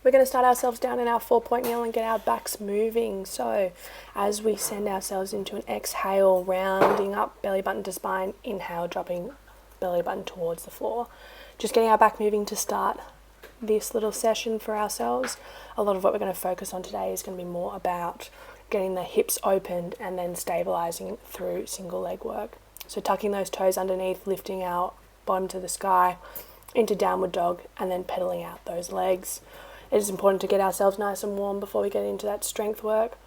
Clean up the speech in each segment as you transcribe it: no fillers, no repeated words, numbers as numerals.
We're going to start ourselves down in our 4-point kneel and get our backs moving. So as we send ourselves into an exhale, rounding up belly button to spine, inhale, dropping belly button towards the floor. Just getting our back moving to start this little session for ourselves. A lot of what we're going to focus on today is going to be more about getting the hips opened and then stabilizing through single leg work. So tucking those toes underneath, lifting our bottom to the sky into downward dog, and then pedaling out those legs. It is important to get ourselves nice and warm before we get into that strength work.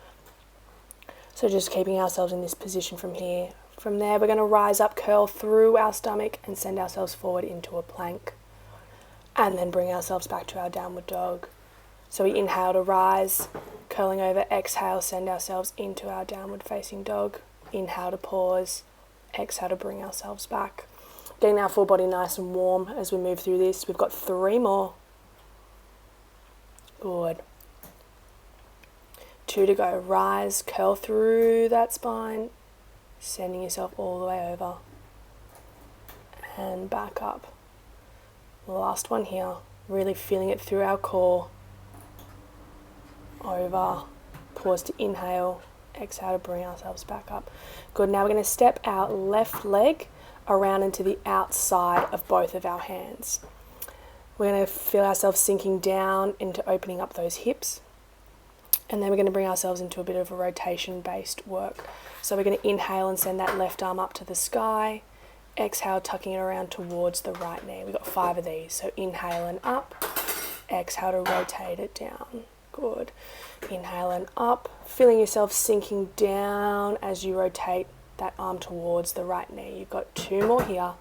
So just keeping ourselves in this position from here. From there, we're going to rise up, curl through our stomach and send ourselves forward into a plank. And then bring ourselves back to our downward dog. So we inhale to rise, curling over, exhale, send ourselves into our downward facing dog. Inhale to pause, exhale to bring ourselves back. Getting our full body nice and warm as we move through this. We've got 3 more. Good. 2 to go. Rise, curl through that spine, sending yourself all the way over and back up. Last one here. Really feeling it through our core. Over. Pause to inhale. Exhale to bring ourselves back up. Good. Now we're going to step our left leg around into the outside of both of our hands. We're going to feel ourselves sinking down into opening up those hips. And then we're going to bring ourselves into a bit of a rotation-based work. So we're going to inhale and send that left arm up to the sky. Exhale, tucking it around towards the right knee. We've got 5 of these. So inhale and up. Exhale to rotate it down. Good. Inhale and up. Feeling yourself sinking down as you rotate that arm towards the right knee. You've got 2 more here.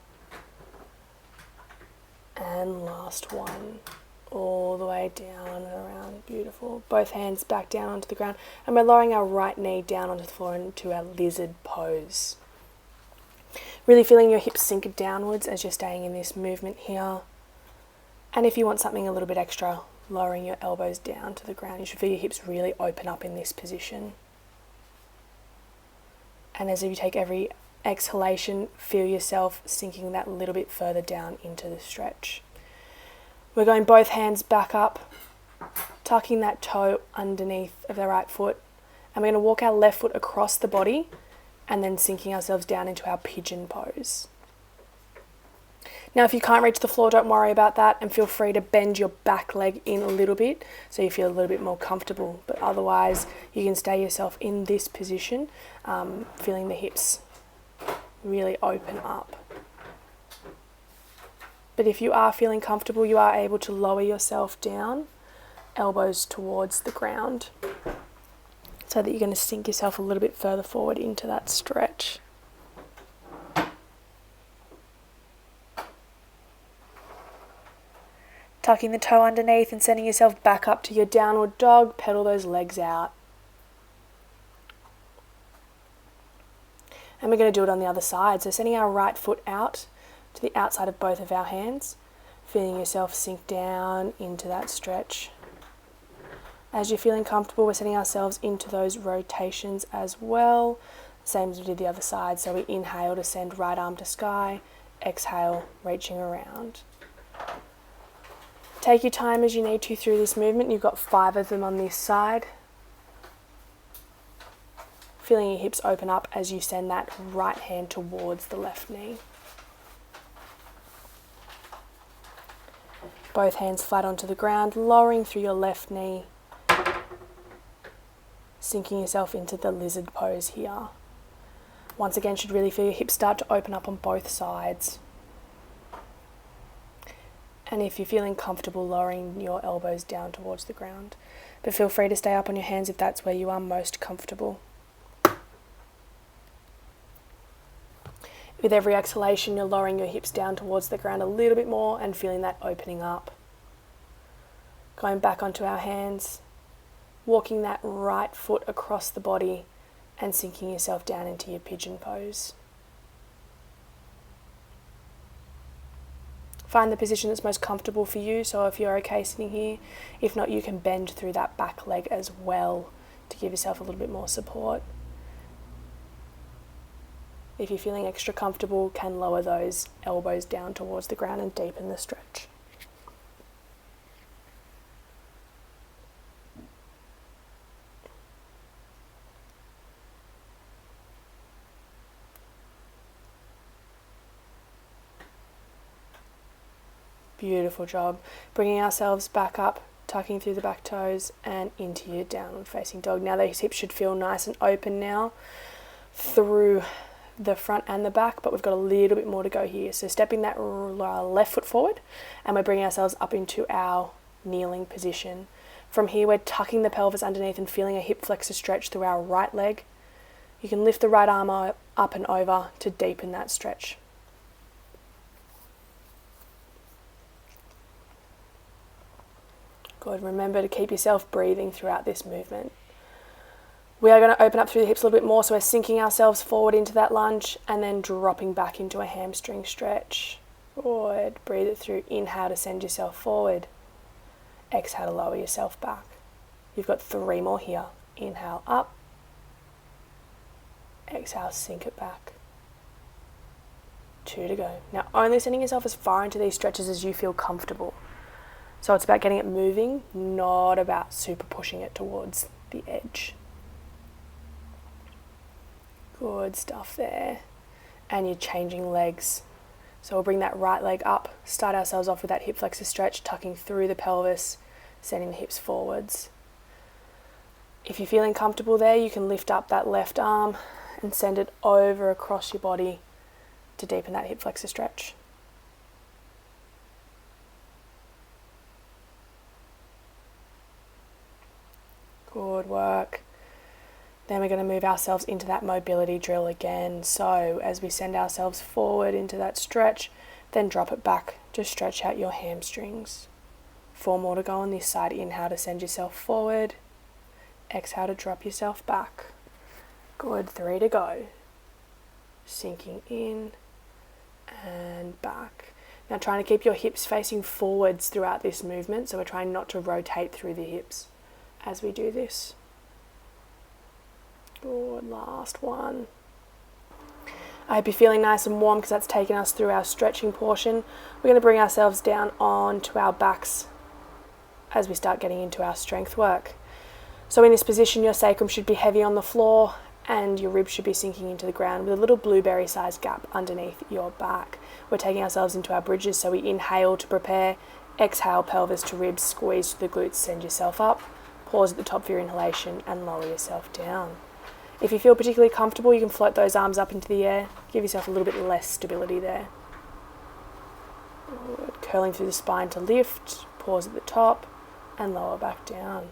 And last one. All the way down and around. Beautiful. Both hands back down onto the ground. And we're lowering our right knee down onto the floor into our lizard pose. Really feeling your hips sink downwards as you're staying in this movement here. And if you want something a little bit extra, lowering your elbows down to the ground. You should feel your hips really open up in this position. And as you take every exhalation, feel yourself sinking that little bit further down into the stretch. We're going both hands back up, tucking that toe underneath of the right foot. And we're going to walk our left foot across the body and then sinking ourselves down into our pigeon pose. Now, if you can't reach the floor, don't worry about that and feel free to bend your back leg in a little bit so you feel a little bit more comfortable. But otherwise, you can stay yourself in this position, feeling the hips really open up. But if you are feeling comfortable, you are able to lower yourself down, elbows towards the ground, so that you're going to sink yourself a little bit further forward into that stretch. Tucking the toe underneath and sending yourself back up to your downward dog, pedal those legs out. And we're going to do it on the other side. So sending our right foot out to the outside of both of our hands, feeling yourself sink down into that stretch. As you're feeling comfortable, we're setting ourselves into those rotations as well, same as we did the other side. So we inhale to send right arm to sky, exhale, reaching around. Take your time as you need to through this movement. You've got 5 of them on this side. Feeling your hips open up as you send that right hand towards the left knee. Both hands flat onto the ground, lowering through your left knee, sinking yourself into the lizard pose here. Once again, should really feel your hips start to open up on both sides. And if you're feeling comfortable, lowering your elbows down towards the ground. But feel free to stay up on your hands if that's where you are most comfortable. With every exhalation, you're lowering your hips down towards the ground a little bit more and feeling that opening up. Going back onto our hands, walking that right foot across the body and sinking yourself down into your pigeon pose. Find the position that's most comfortable for you. So if you're okay sitting here, if not, you can bend through that back leg as well to give yourself a little bit more support. If you're feeling extra comfortable, can lower those elbows down towards the ground and deepen the stretch. Beautiful job. Bringing ourselves back up, tucking through the back toes and into your downward facing dog. Now those hips should feel nice and open now through the front and the back, but we've got a little bit more to go here. So stepping that left foot forward, and we're bringing ourselves up into our kneeling position. From here, we're tucking the pelvis underneath and feeling a hip flexor stretch through our right leg. You can lift the right arm up and over to deepen that stretch. Good. Remember to keep yourself breathing throughout this movement. We are going to open up through the hips a little bit more, so we're sinking ourselves forward into that lunge and then dropping back into a hamstring stretch. Good. Breathe it through. Inhale to send yourself forward. Exhale to lower yourself back. You've got 3 more here. Inhale up. Exhale, sink it back. 2 to go. Now only sending yourself as far into these stretches as you feel comfortable. So it's about getting it moving, not about super pushing it towards the edge. Good stuff there. And you're changing legs. So we'll bring that right leg up, start ourselves off with that hip flexor stretch, tucking through the pelvis, sending the hips forwards. If you're feeling comfortable there, you can lift up that left arm and send it over across your body to deepen that hip flexor stretch. Good work. Then we're going to move ourselves into that mobility drill again. So as we send ourselves forward into that stretch, then drop it back. Just stretch out your hamstrings. 4 more to go on this side. Inhale to send yourself forward. Exhale to drop yourself back. Good. 3 to go. Sinking in and back. Now trying to keep your hips facing forwards throughout this movement. So we're trying not to rotate through the hips as we do this. Good, last one. I hope you're feeling nice and warm because that's taken us through our stretching portion. We're going to bring ourselves down onto our backs as we start getting into our strength work. So in this position, your sacrum should be heavy on the floor and your ribs should be sinking into the ground with a little blueberry sized gap underneath your back. We're taking ourselves into our bridges, so we inhale to prepare, exhale pelvis to ribs, squeeze to the glutes, send yourself up, pause at the top for your inhalation and lower yourself down. If you feel particularly comfortable, you can float those arms up into the air. Give yourself a little bit less stability there. Good. Curling through the spine to lift, pause at the top, and lower back down.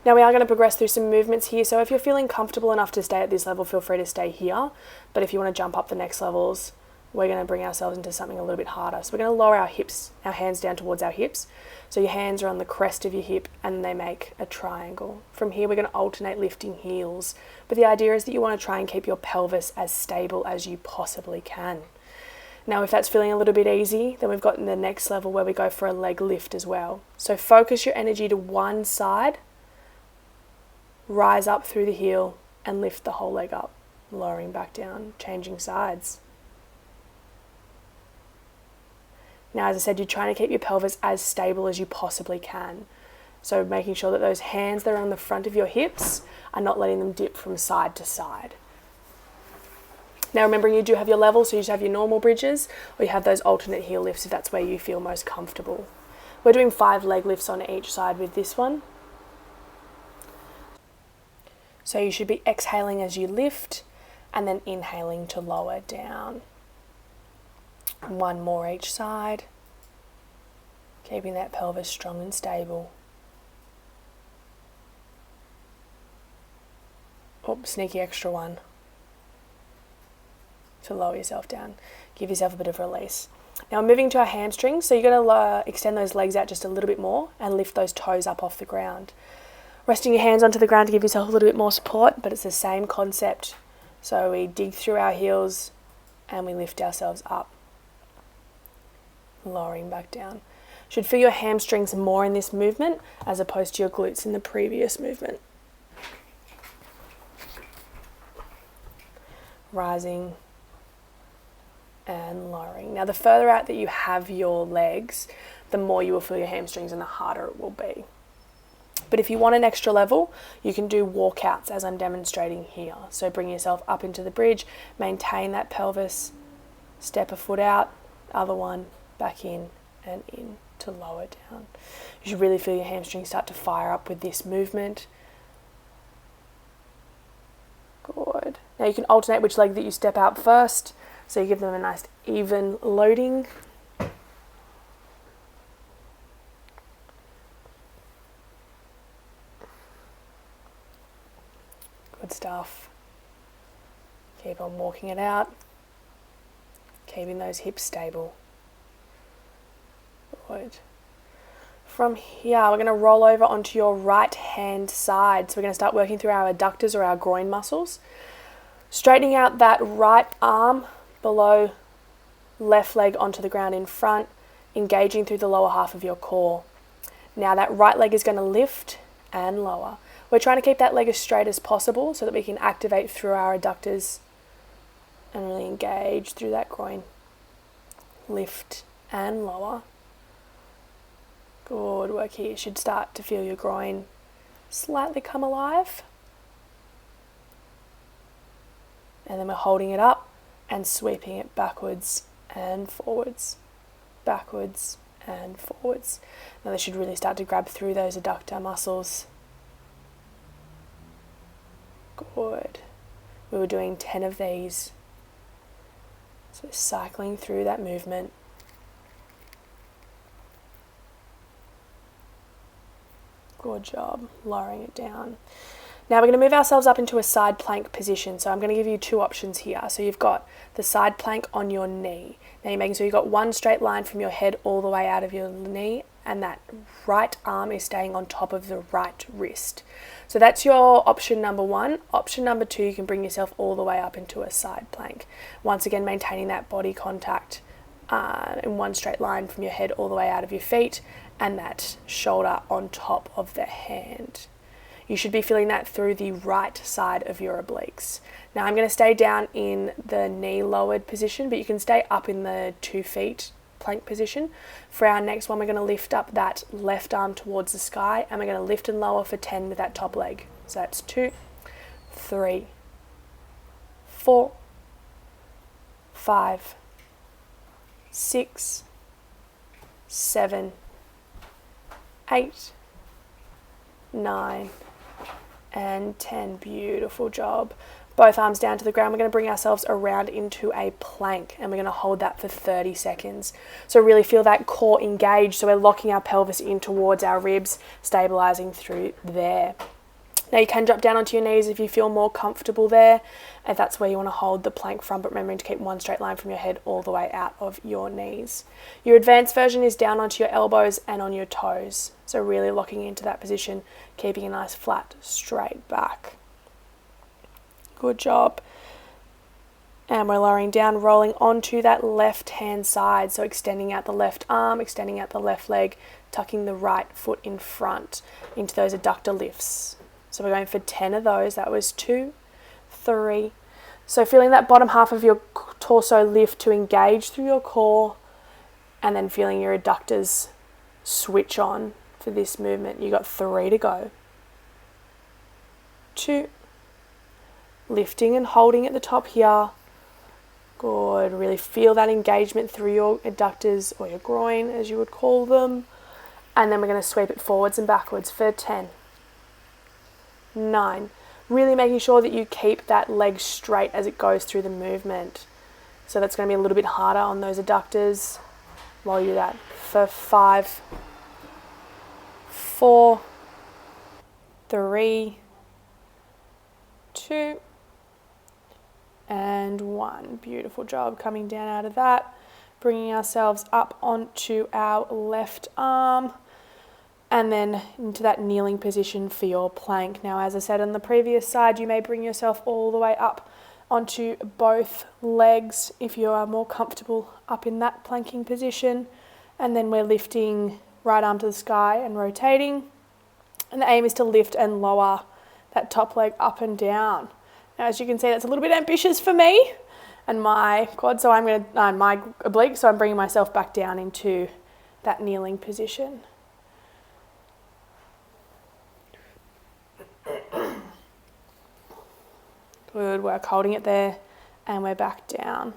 Now we are going to progress through some movements here, so if you're feeling comfortable enough to stay at this level, feel free to stay here. But if you want to jump up the next levels, we're going to bring ourselves into something a little bit harder. So we're going to lower our hips, our hands down towards our hips. So your hands are on the crest of your hip and they make a triangle. From here, we're going to alternate lifting heels. But the idea is that you want to try and keep your pelvis as stable as you possibly can. Now, if that's feeling a little bit easy, then we've got in the next level where we go for a leg lift as well. So focus your energy to one side, rise up through the heel and lift the whole leg up, lowering back down, changing sides. Now, as I said, you're trying to keep your pelvis as stable as you possibly can. So making sure that those hands that are on the front of your hips are not letting them dip from side to side. Now, remembering you do have your level, so you just have your normal bridges, or you have those alternate heel lifts if that's where you feel most comfortable. We're doing 5 leg lifts on each side with this one. So you should be exhaling as you lift and then inhaling to lower down. 1 more each side, keeping that pelvis strong and stable. Oh, sneaky extra one to lower yourself down. Give yourself a bit of release. Now we're moving to our hamstrings, so you're going to extend those legs out just a little bit more and lift those toes up off the ground. Resting your hands onto the ground to give yourself a little bit more support, but it's the same concept. So we dig through our heels and we lift ourselves up. Lowering back down. Should feel your hamstrings more in this movement as opposed to your glutes in the previous movement. Rising and lowering. Now the further out that you have your legs, the more you will feel your hamstrings and the harder it will be. But if you want an extra level, you can do walkouts as I'm demonstrating here. So bring yourself up into the bridge, maintain that pelvis, step a foot out, Other one, back in and in to lower down. You should really feel your hamstrings start to fire up with this movement. Good. Now you can alternate which leg that you step out first, so you give them a nice even loading. Good stuff. Keep on walking it out, keeping those hips stable. Good. From here, we're going to roll over onto your right hand side. So we're going to start working through our adductors or our groin muscles. Straightening out that right arm below left leg onto the ground in front, engaging through the lower half of your core. Now that right leg is going to lift and lower. We're trying to keep that leg as straight as possible so that we can activate through our adductors and really engage through that groin. Lift and lower. Good work here. You should start to feel your groin slightly come alive. And then we're holding it up and sweeping it backwards and forwards. Backwards and forwards. Now they should really start to grab through those adductor muscles. Good. We were doing 10 of these. So we're cycling through that movement. Good job. Lowering it down. Now we're going to move ourselves up into a side plank position. So I'm going to give you two options here. So you've got the side plank on your knee. Now you're making sure you've got one straight line from your head all the way out of your knee, and that right arm is staying on top of the right wrist. So that's your option number one. Option number two, you can bring yourself all the way up into a side plank. Once again, maintaining that body contact in one straight line from your head all the way out of your feet, and that shoulder on top of the hand. You should be feeling that through the right side of your obliques. Now I'm going to stay down in the knee lowered position, but you can stay up in the 2 feet plank position. For our next one, we're going to lift up that left arm towards the sky, and we're going to lift and lower for 10 with that top leg. So that's 2, 3, 4, 5, 6, 7, 8, 9, and 10. Beautiful job. Both arms down to the ground. We're going to bring ourselves around into a plank, and we're going to hold that for 30 seconds. So really feel that core engaged. So we're locking our pelvis in towards our ribs, stabilizing through there. Now you can drop down onto your knees if you feel more comfortable there, if that's where you want to hold the plank from, but remembering to keep one straight line from your head all the way out of your knees. Your advanced version is down onto your elbows and on your toes. So really locking into that position, keeping a nice flat, straight back. Good job. And we're lowering down, rolling onto that left hand side. So extending out the left arm, extending out the left leg, tucking the right foot in front into those adductor lifts. So we're going for 10 of those. That was 2, 3. So feeling that bottom half of your torso lift to engage through your core, and then feeling your adductors switch on for this movement. You got 3 to go. 2. Lifting and holding at the top here. Good. Really feel that engagement through your adductors, or your groin as you would call them. And then we're going to sweep it forwards and backwards for 10. 9. Really making sure that you keep that leg straight as it goes through the movement. So that's going to be a little bit harder on those adductors while you do that. For 5, 4, 3, 2, and 1. Beautiful job coming down out of that. Bringing ourselves up onto our left arm, and then into that kneeling position for your plank. Now, as I said on the previous side, you may bring yourself all the way up onto both legs if you are more comfortable up in that planking position. And then we're lifting right arm to the sky and rotating. And the aim is to lift and lower that top leg up and down. Now, as you can see, that's a little bit ambitious for me and my quad, so I'm going to, my oblique, so I'm bringing myself back down into that kneeling position. Good work holding it there, and we're back down.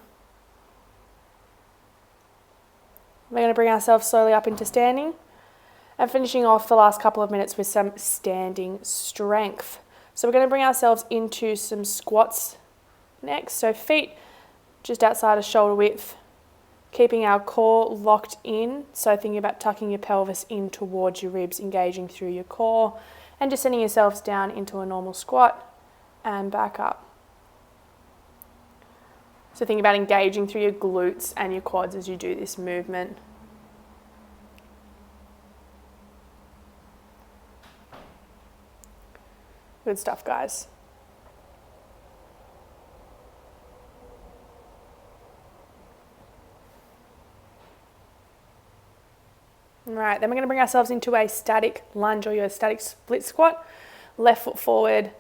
We're going to bring ourselves slowly up into standing and finishing off the last couple of minutes with some standing strength. So we're going to bring ourselves into some squats next. So feet just outside of shoulder width, keeping our core locked in. So thinking about tucking your pelvis in towards your ribs, engaging through your core, and just sending yourselves down into a normal squat and back up. So think about engaging through your glutes and your quads as you do this movement. Good stuff, guys. All right, then we're going to bring ourselves into a static lunge or your static split squat. Left foot forward,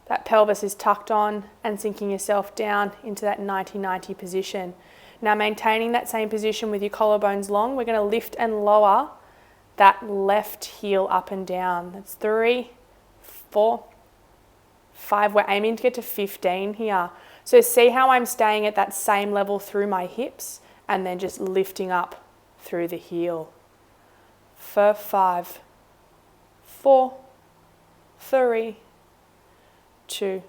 that pelvis is tucked on and sinking yourself down into that 90-90 position. Now maintaining that same position with your collarbones long, we're going to lift and lower that left heel up and down. That's 3, 4, 5. We're aiming to get to 15 here. So see how I'm staying at that same level through my hips and then just lifting up through the heel. For 5, 4, 3, 2,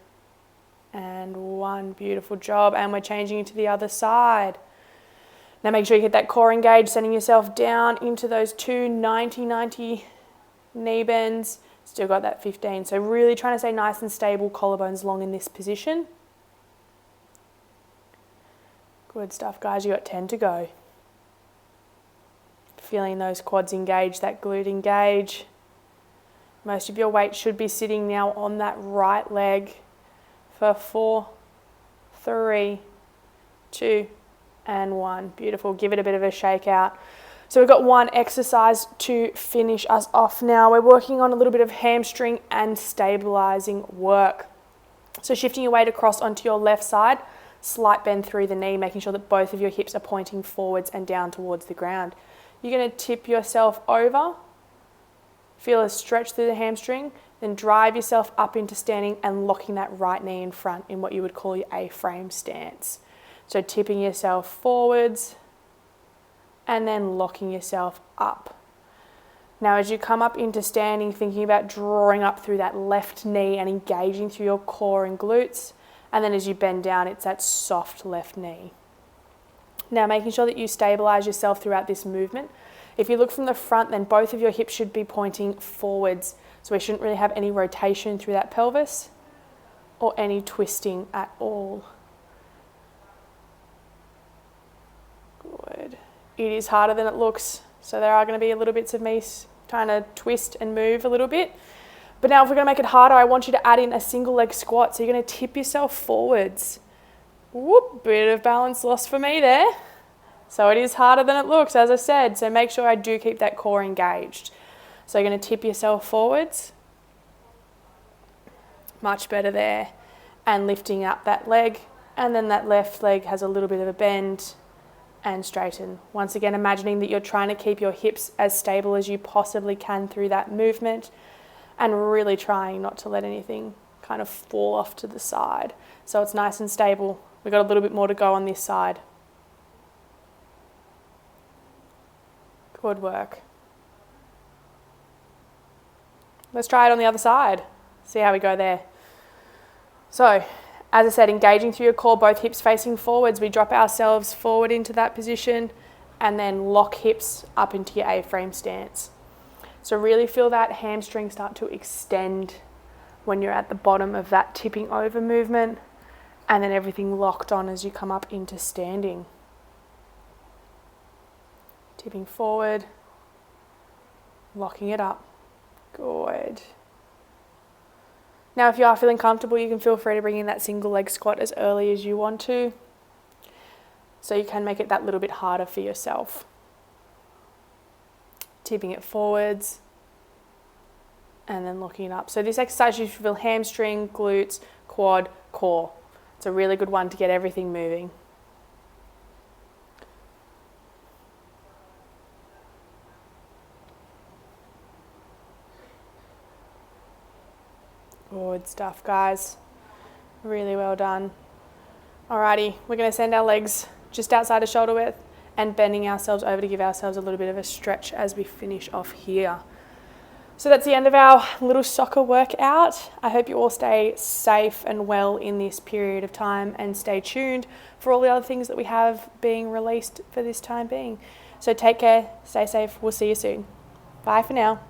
and 1. Beautiful job. And we're changing into the other side. Now make sure you get that core engaged, sending yourself down into those 2 90-90 knee bends. Still got that 15. So really trying to stay nice and stable, collarbones long in this position. Good stuff, guys. You got 10 to go. Feeling those quads engage, that glute engage. Most of your weight should be sitting now on that right leg for 4, 3, 2, and 1. Beautiful. Give it a bit of a shake out. So we've got one exercise to finish us off now. We're working on a little bit of hamstring and stabilizing work. So shifting your weight across onto your left side, slight bend through the knee, making sure that both of your hips are pointing forwards and down towards the ground. You're going to tip yourself over, feel a stretch through the hamstring, then drive yourself up into standing and locking that right knee in front in what you would call your A-frame stance. So tipping yourself forwards and then locking yourself up. Now as you come up into standing, thinking about drawing up through that left knee and engaging through your core and glutes. And then as you bend down, it's that soft left knee. Now making sure that you stabilize yourself throughout this movement. If you look from the front, then both of your hips should be pointing forwards. So we shouldn't really have any rotation through that pelvis or any twisting at all. Good. It is harder than it looks. So there are going to be a little bits of me trying to twist and move a little bit. But now if we're going to make it harder, I want you to add in a single leg squat. So you're going to tip yourself forwards. Whoop, bit of balance lost for me there. So it is harder than it looks, as I said. So make sure I do keep that core engaged. So you're going to tip yourself forwards. Much better there. And lifting up that leg. And then that left leg has a little bit of a bend and straighten. Once again, imagining that you're trying to keep your hips as stable as you possibly can through that movement. And really trying not to let anything kind of fall off to the side. So it's nice and stable. We've got a little bit more to go on this side. Good work. Let's try it on the other side. See how we go there. So, as I said, engaging through your core, both hips facing forwards. We drop ourselves forward into that position and then lock hips up into your A-frame stance. So really feel that hamstring start to extend when you're at the bottom of that tipping over movement, and then everything locked on as you come up into standing. Tipping forward, locking it up. Good. Now if you are feeling comfortable, you can feel free to bring in that single leg squat as early as you want to, so you can make it that little bit harder for yourself. Tipping it forwards and then locking it up. So this exercise you feel hamstring, glutes, quad, core. It's a really good one to get everything moving. Good stuff, guys. Really well done. Alrighty, we're going to send our legs just outside of shoulder width and bending ourselves over to give ourselves a little bit of a stretch as we finish off here. So that's the end of our little soccer workout. I hope you all stay safe and well in this period of time, and stay tuned for all the other things that we have being released for this time being. So take care, stay safe, we'll see you soon. Bye for now.